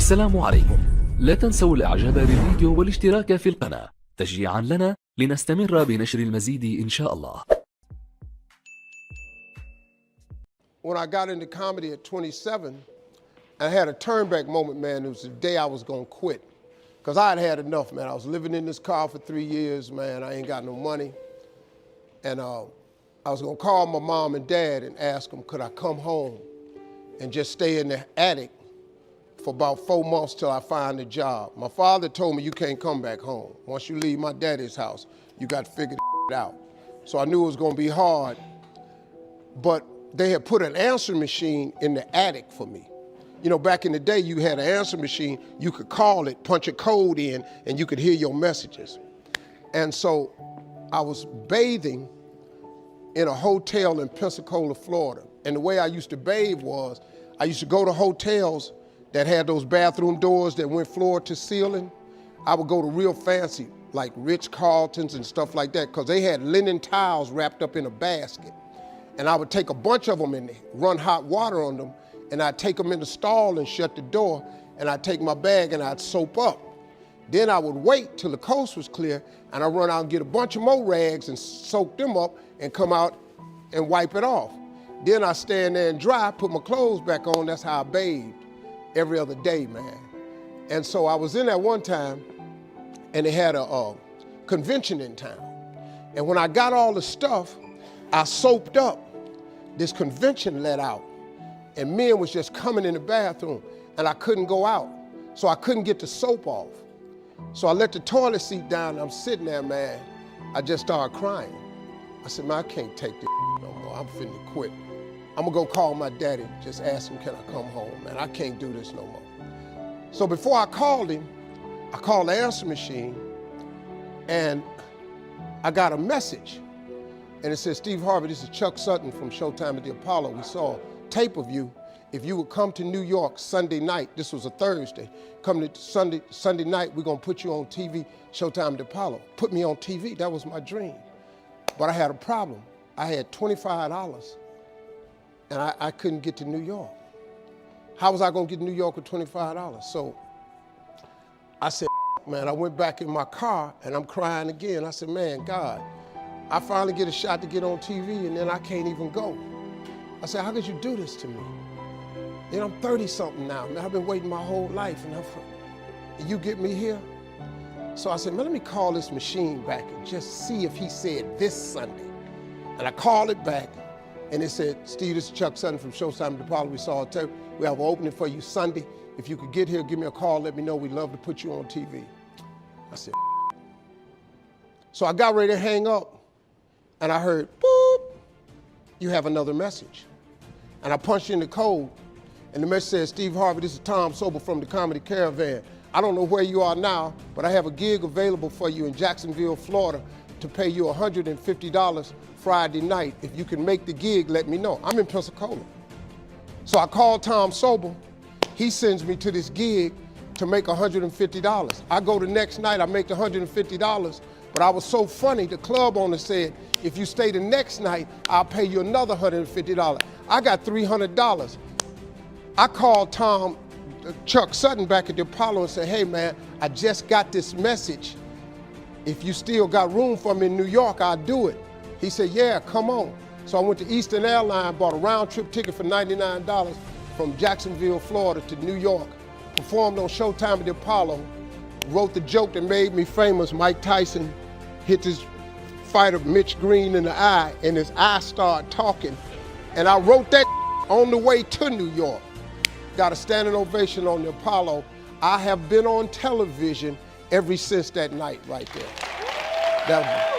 السلام عليكم. لا تنسوا الإعجاب بالفيديو والاشتراك في القناة تشجيعا لنا لنستمر بنشر المزيد إن شاء الله. When I got into comedy at 27, I had a turn back moment, man. It was the day I was gonna quit. Cause I had had enough, man. I was living in this car for 3 years, man. I ain't got no money. And I was gonna call my mom and dad and ask them, could I come home and just stay in the attic for about 4 months till I find a job. My father told me, you can't come back home. Once you leave my daddy's house, you got to figure it out. So I knew it was gonna be hard, but they had put an answering machine in the attic for me. You know, back in the day, you had an answering machine, you could call it, punch a code in, and you could hear your messages. And so I was bathing in a hotel in Pensacola, Florida. And the way I used to bathe was, I used to go to hotels that had those bathroom doors that went floor to ceiling. I would go to real fancy, like Ritz-Carltons and stuff like that, because they had linen towels wrapped up in a basket. And I would take a bunch of them and run hot water on them, and I'd take them in the stall and shut the door, and I'd take my bag and I'd soap up. Then I would wait till the coast was clear, and I'd run out and get a bunch of more rags and soak them up and come out and wipe it off. Then I'd stand there and dry, put my clothes back on. That's how I bathed every other day, man. And so I was in there one time, and they had a convention in town. And when I got all the stuff, I soaped up. This convention let out, and men was just coming in the bathroom, and I couldn't go out, so I couldn't get the soap off. So I let the toilet seat down, and I'm sitting there, man. I just started crying. I said, man, I can't take this no more. I'm finna quit. I'm gonna go call my daddy, just ask him, can I come home, man? I can't do this no more. So before I called him, I called the answer machine, and I got a message. And it said, Steve Harvey, this is Chuck Sutton from Showtime at the Apollo. We saw a tape of you. If you would come to New York Sunday night, this was a Thursday, come to Sunday night, we're gonna put you on TV, Showtime at the Apollo. Put me on TV, that was my dream. But I had a problem. I had $25, and I couldn't get to New York. How was I gonna get to New York with $25? So I said, man, I went back in my car, and I'm crying again. I said, man, God, I finally get a shot to get on TV, and then I can't even go. I said, how could you do this to me? You know, I'm 30-something now, man. I've been waiting my whole life, and you get me here? So I said, man, let me call this machine back and just see if he said this Sunday. And I called it back, and it said, Steve, this is Chuck Sutton from Showtime at the Apollo. We saw a tape. We have an opening for you Sunday. If you could get here, give me a call, let me know. We'd love to put you on TV. I said, so I got ready to hang up, and I heard, boop, you have another message. And I punched in the code, and the message says, Steve Harvey, this is Tom Sobel from the Comedy Caravan. I don't know where you are now, but I have a gig available for you in Jacksonville, Florida, to pay you $150 Friday night. If you can make the gig, let me know. I'm in Pensacola. So I called Tom Sobel. He sends me to this gig to make $150. I go the next night, I make the $150, but I was so funny, the club owner said, if you stay the next night, I'll pay you another $150. I got $300. I called Chuck Sutton back at the Apollo and said, hey man, I just got this message. If you still got room for me in New York, I'll do it. He said, yeah, come on. So I went to Eastern Airlines, bought a round trip ticket for $99 from Jacksonville, Florida to New York, performed on Showtime at the Apollo, wrote the joke that made me famous. Mike Tyson hit his fighter Mitch Green in the eye, and his eye started talking. And I wrote that on the way to New York. Got a standing ovation on the Apollo. I have been on television ever since that night right there.